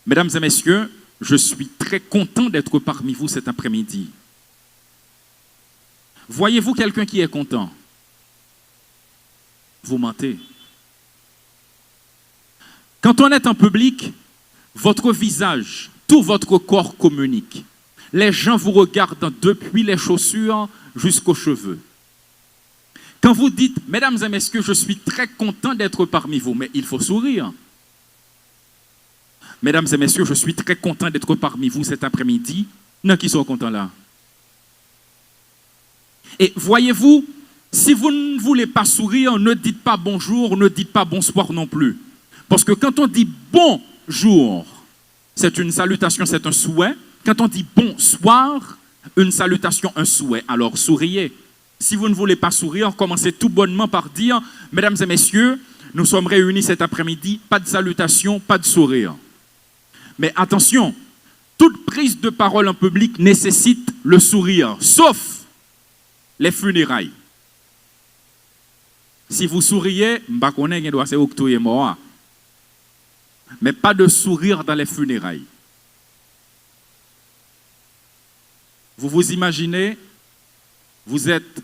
Mesdames et messieurs, je suis très content d'être parmi vous cet après-midi. Voyez-vous quelqu'un qui est content? Vous mentez. Quand on est en public, votre visage, tout votre corps communique. Les gens vous regardent depuis les chaussures jusqu'aux cheveux. Quand vous dites, mesdames et messieurs, je suis très content d'être parmi vous, mais il faut sourire. Mesdames et messieurs, je suis très content d'être parmi vous cet après-midi. Non, qui sont contents là? Et voyez-vous, si vous ne voulez pas sourire, ne dites pas bonjour, ne dites pas bonsoir non plus. Parce que quand on dit bonjour, c'est une salutation, c'est un souhait. Quand on dit bonsoir, une salutation, un souhait. Alors souriez. Si vous ne voulez pas sourire, commencez tout bonnement par dire, mesdames et messieurs, nous sommes réunis cet après-midi, pas de salutation, pas de sourire. Mais attention, toute prise de parole en public nécessite le sourire, sauf les funérailles. Si vous souriez, mais pas de sourire dans les funérailles. Vous vous imaginez, vous êtes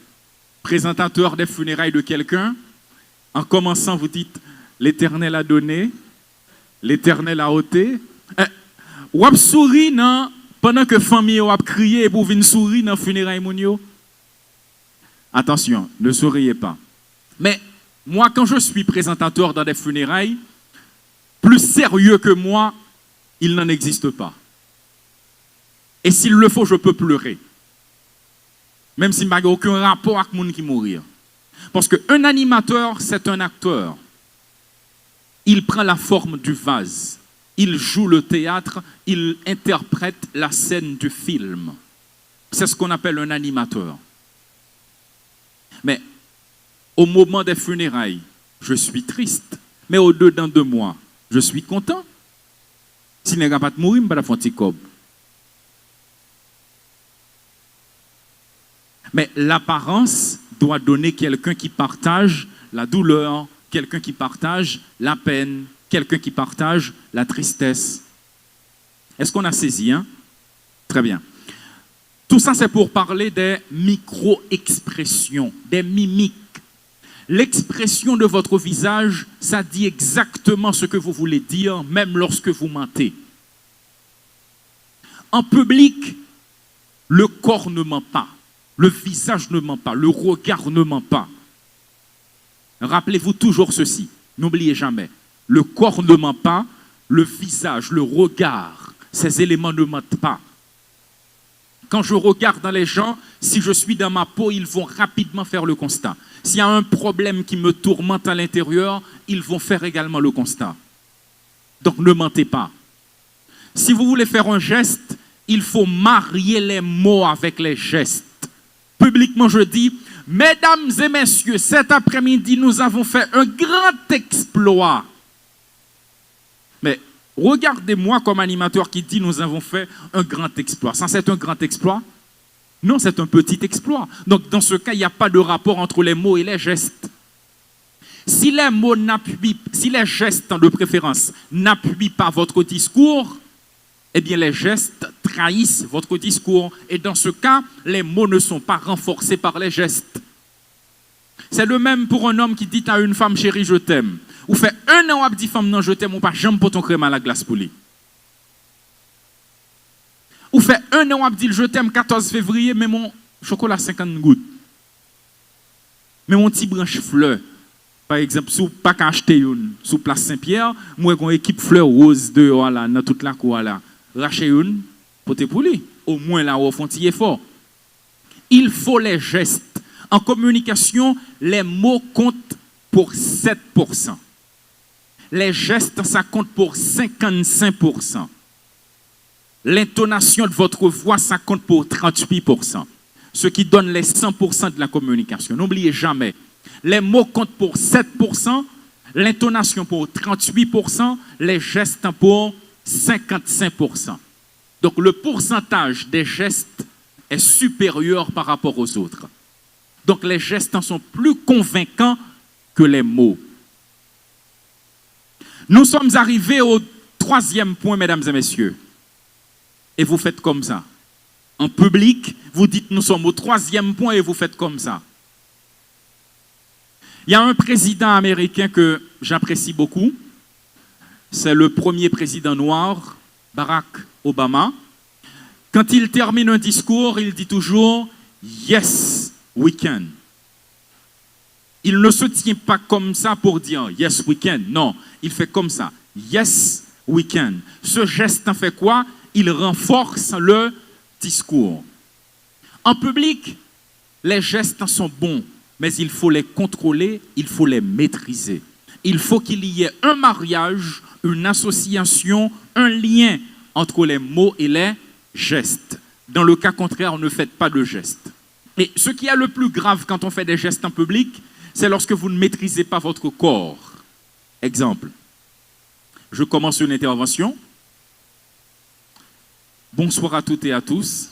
présentateur des funérailles de quelqu'un, en commençant vous dites, l'Éternel a donné, l'Éternel a ôté. Ou ap souri pendant que famille a crié pour venir sourire dans funérailles mounio. Attention, ne souriez pas. Mais moi, quand je suis présentateur dans des funérailles, plus sérieux que moi, il n'en existe pas. Et s'il le faut, je peux pleurer. Même s'il n'y a aucun rapport avec les gens qui mourent. Parce qu'un animateur, c'est un acteur. Il prend la forme du vase. Il joue le théâtre. Il interprète la scène du film. C'est ce qu'on appelle un animateur. Mais au moment des funérailles, je suis triste. Mais au-dedans de moi, je suis content. S'il n'est pas de mourir, je ne vais pas faire un petit cob. Mais l'apparence doit donner quelqu'un qui partage la douleur, quelqu'un qui partage la peine, quelqu'un qui partage la tristesse. Est-ce qu'on a saisi, hein? Très bien. Tout ça, c'est pour parler des micro-expressions, des mimiques. L'expression de votre visage, ça dit exactement ce que vous voulez dire, même lorsque vous mentez. En public, le corps ne ment pas. Le visage ne ment pas, le regard ne ment pas. Rappelez-vous toujours ceci, n'oubliez jamais. Le corps ne ment pas, le visage, le regard, ces éléments ne mentent pas. Quand je regarde dans les gens, si je suis dans ma peau, ils vont rapidement faire le constat. S'il y a un problème qui me tourmente à l'intérieur, ils vont faire également le constat. Donc ne mentez pas. Si vous voulez faire un geste, il faut marier les mots avec les gestes. Publiquement, je dis, mesdames et messieurs, cet après-midi, nous avons fait un grand exploit. Mais regardez-moi comme animateur qui dit, nous avons fait un grand exploit. Ça, c'est un grand exploit? Non, c'est un petit exploit. Donc, dans ce cas, il n'y a pas de rapport entre les mots et les gestes. Si les mots n'appuient, si les gestes de préférence n'appuient pas votre discours, eh bien, les gestes trahissent votre discours. Et dans ce cas, les mots ne sont pas renforcés par les gestes. C'est le même pour un homme qui dit à une femme, chérie, je t'aime. Ou fait un an, ou dit femme, non, je t'aime, ou pas, j'aime pour ton crème à la glace pour lui. Ou fait un an, ou dit, je t'aime, 14 février, mais mon chocolat 50 gouttes. Mais mon petit branche fleur. Par exemple, si vous n'avez pas acheté une sous place Saint-Pierre, moi, j'ai une équipe fleur rose de voilà, dans toute la cour là. Racher une, pour lui. Au moins là, au fond, il est fort. Il faut les gestes. En communication, les mots comptent pour 7%. Les gestes, ça compte pour 55%. L'intonation de votre voix, ça compte pour 38%. Ce qui donne les 100% de la communication. N'oubliez jamais, les mots comptent pour 7%, l'intonation pour 38%, les gestes pour 55%. Donc le pourcentage des gestes est supérieur par rapport aux autres. Donc les gestes en sont plus convaincants que les mots. Nous sommes arrivés au troisième point, mesdames et messieurs. Et vous faites comme ça. En public, vous dites nous sommes au troisième point et vous faites comme ça. Il y a un président américain que j'apprécie beaucoup. C'est le premier président noir, Barack Obama. Quand il termine un discours, il dit toujours « Yes, we can ». Il ne se tient pas comme ça pour dire « Yes, we can ». Non, il fait comme ça « Yes, we can ». Ce geste en fait quoi? Il renforce le discours. En public, les gestes sont bons, mais il faut les contrôler, il faut les maîtriser. Il faut qu'il y ait un mariage, une association, un lien entre les mots et les gestes. Dans le cas contraire, ne faites pas de gestes. Et ce qui est le plus grave quand on fait des gestes en public, c'est lorsque vous ne maîtrisez pas votre corps. Exemple, je commence une intervention. Bonsoir à toutes et à tous.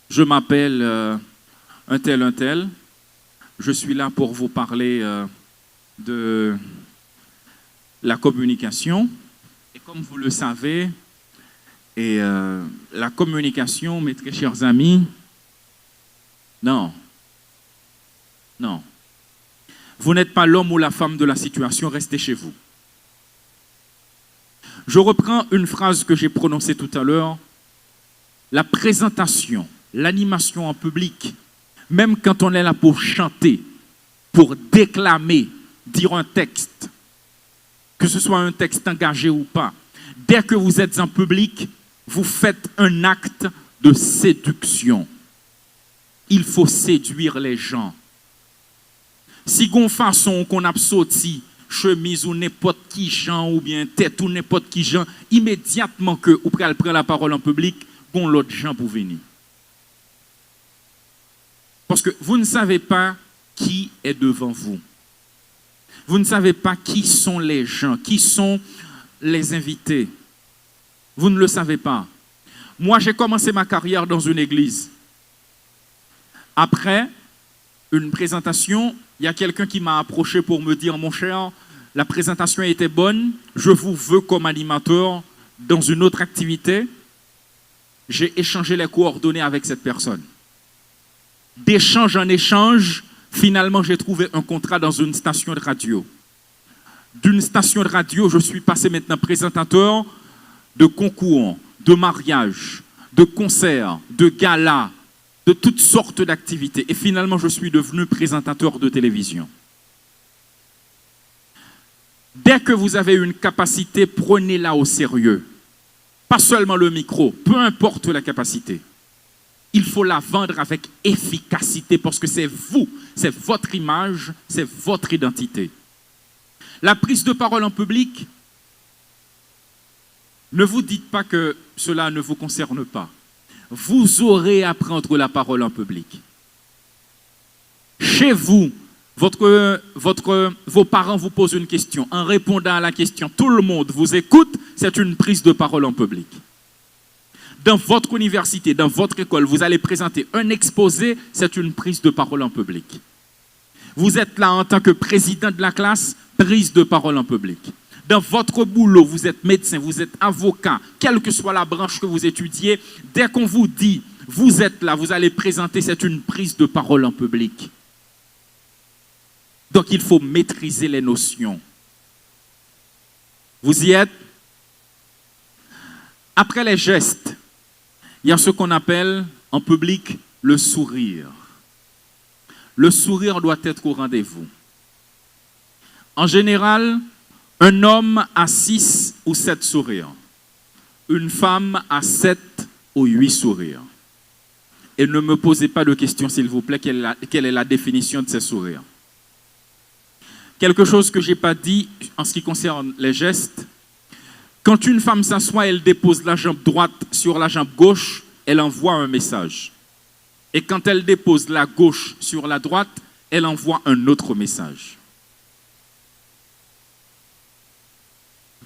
Je m'appelle un tel. Je suis là pour vous parler de la communication. Et comme vous le savez, la communication, mes très chers amis, non. Vous n'êtes pas l'homme ou la femme de la situation, restez chez vous. Je reprends une phrase que j'ai prononcée tout à l'heure. La présentation, l'animation en public, même quand on est là pour chanter, pour déclamer, dire un texte, que ce soit un texte engagé ou pas, dès que vous êtes en public, vous faites un acte de séduction. Il faut séduire les gens. Si gon façon qu'on a sorti chemise ou n'importe qui gens ou bien tête ou n'importe qui gens, immédiatement que vous prenez la parole en public, gon l'autre gens pour venir. Parce que vous ne savez pas qui est devant vous. Vous ne savez pas qui sont les gens, qui sont les invités. Vous ne le savez pas. Moi, j'ai commencé ma carrière dans une église. Après une présentation, il y a quelqu'un qui m'a approché pour me dire « Mon cher, la présentation était bonne, je vous veux comme animateur dans une autre activité. » J'ai échangé les coordonnées avec cette personne. D'échange en échange, finalement, j'ai trouvé un contrat dans une station de radio. D'une station de radio, je suis passé maintenant présentateur de concours, de mariages, de concerts, de galas, de toutes sortes d'activités. Et finalement, je suis devenu présentateur de télévision. Dès que vous avez une capacité, prenez-la au sérieux. Pas seulement le micro, peu importe la capacité. Il faut la vendre avec efficacité parce que c'est vous, c'est votre image, c'est votre identité. La prise de parole en public, ne vous dites pas que cela ne vous concerne pas. Vous aurez à prendre la parole en public. Chez vous, vos parents vous posent une question. En répondant à la question, tout le monde vous écoute, c'est une prise de parole en public. Dans votre université, dans votre école, vous allez présenter un exposé, c'est une prise de parole en public. Vous êtes là en tant que président de la classe, prise de parole en public. Dans votre boulot, vous êtes médecin, vous êtes avocat, quelle que soit la branche que vous étudiez, dès qu'on vous dit, vous êtes là, vous allez présenter, c'est une prise de parole en public. Donc il faut maîtriser les notions. Vous y êtes? Après les gestes, il y a ce qu'on appelle en public le sourire. Le sourire doit être au rendez-vous. En général, un homme a 6 ou 7 sourires. Une femme a 7 ou 8 sourires. Et ne me posez pas de questions, s'il vous plaît, quelle est la définition de ces sourires. Quelque chose que je n'ai pas dit en ce qui concerne les gestes. Quand une femme s'assoit, elle dépose la jambe droite sur la jambe gauche, elle envoie un message. Et quand elle dépose la gauche sur la droite, elle envoie un autre message.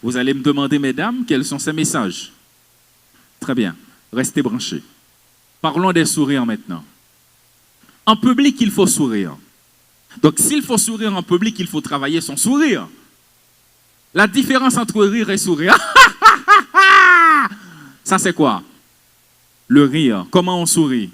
Vous allez me demander, mesdames, quels sont ces messages? Très bien, restez branchés. Parlons des sourires maintenant. En public, il faut sourire. Donc, s'il faut sourire en public, il faut travailler son sourire. La différence entre rire et sourire. Ça, c'est quoi? Le rire. Comment on sourit?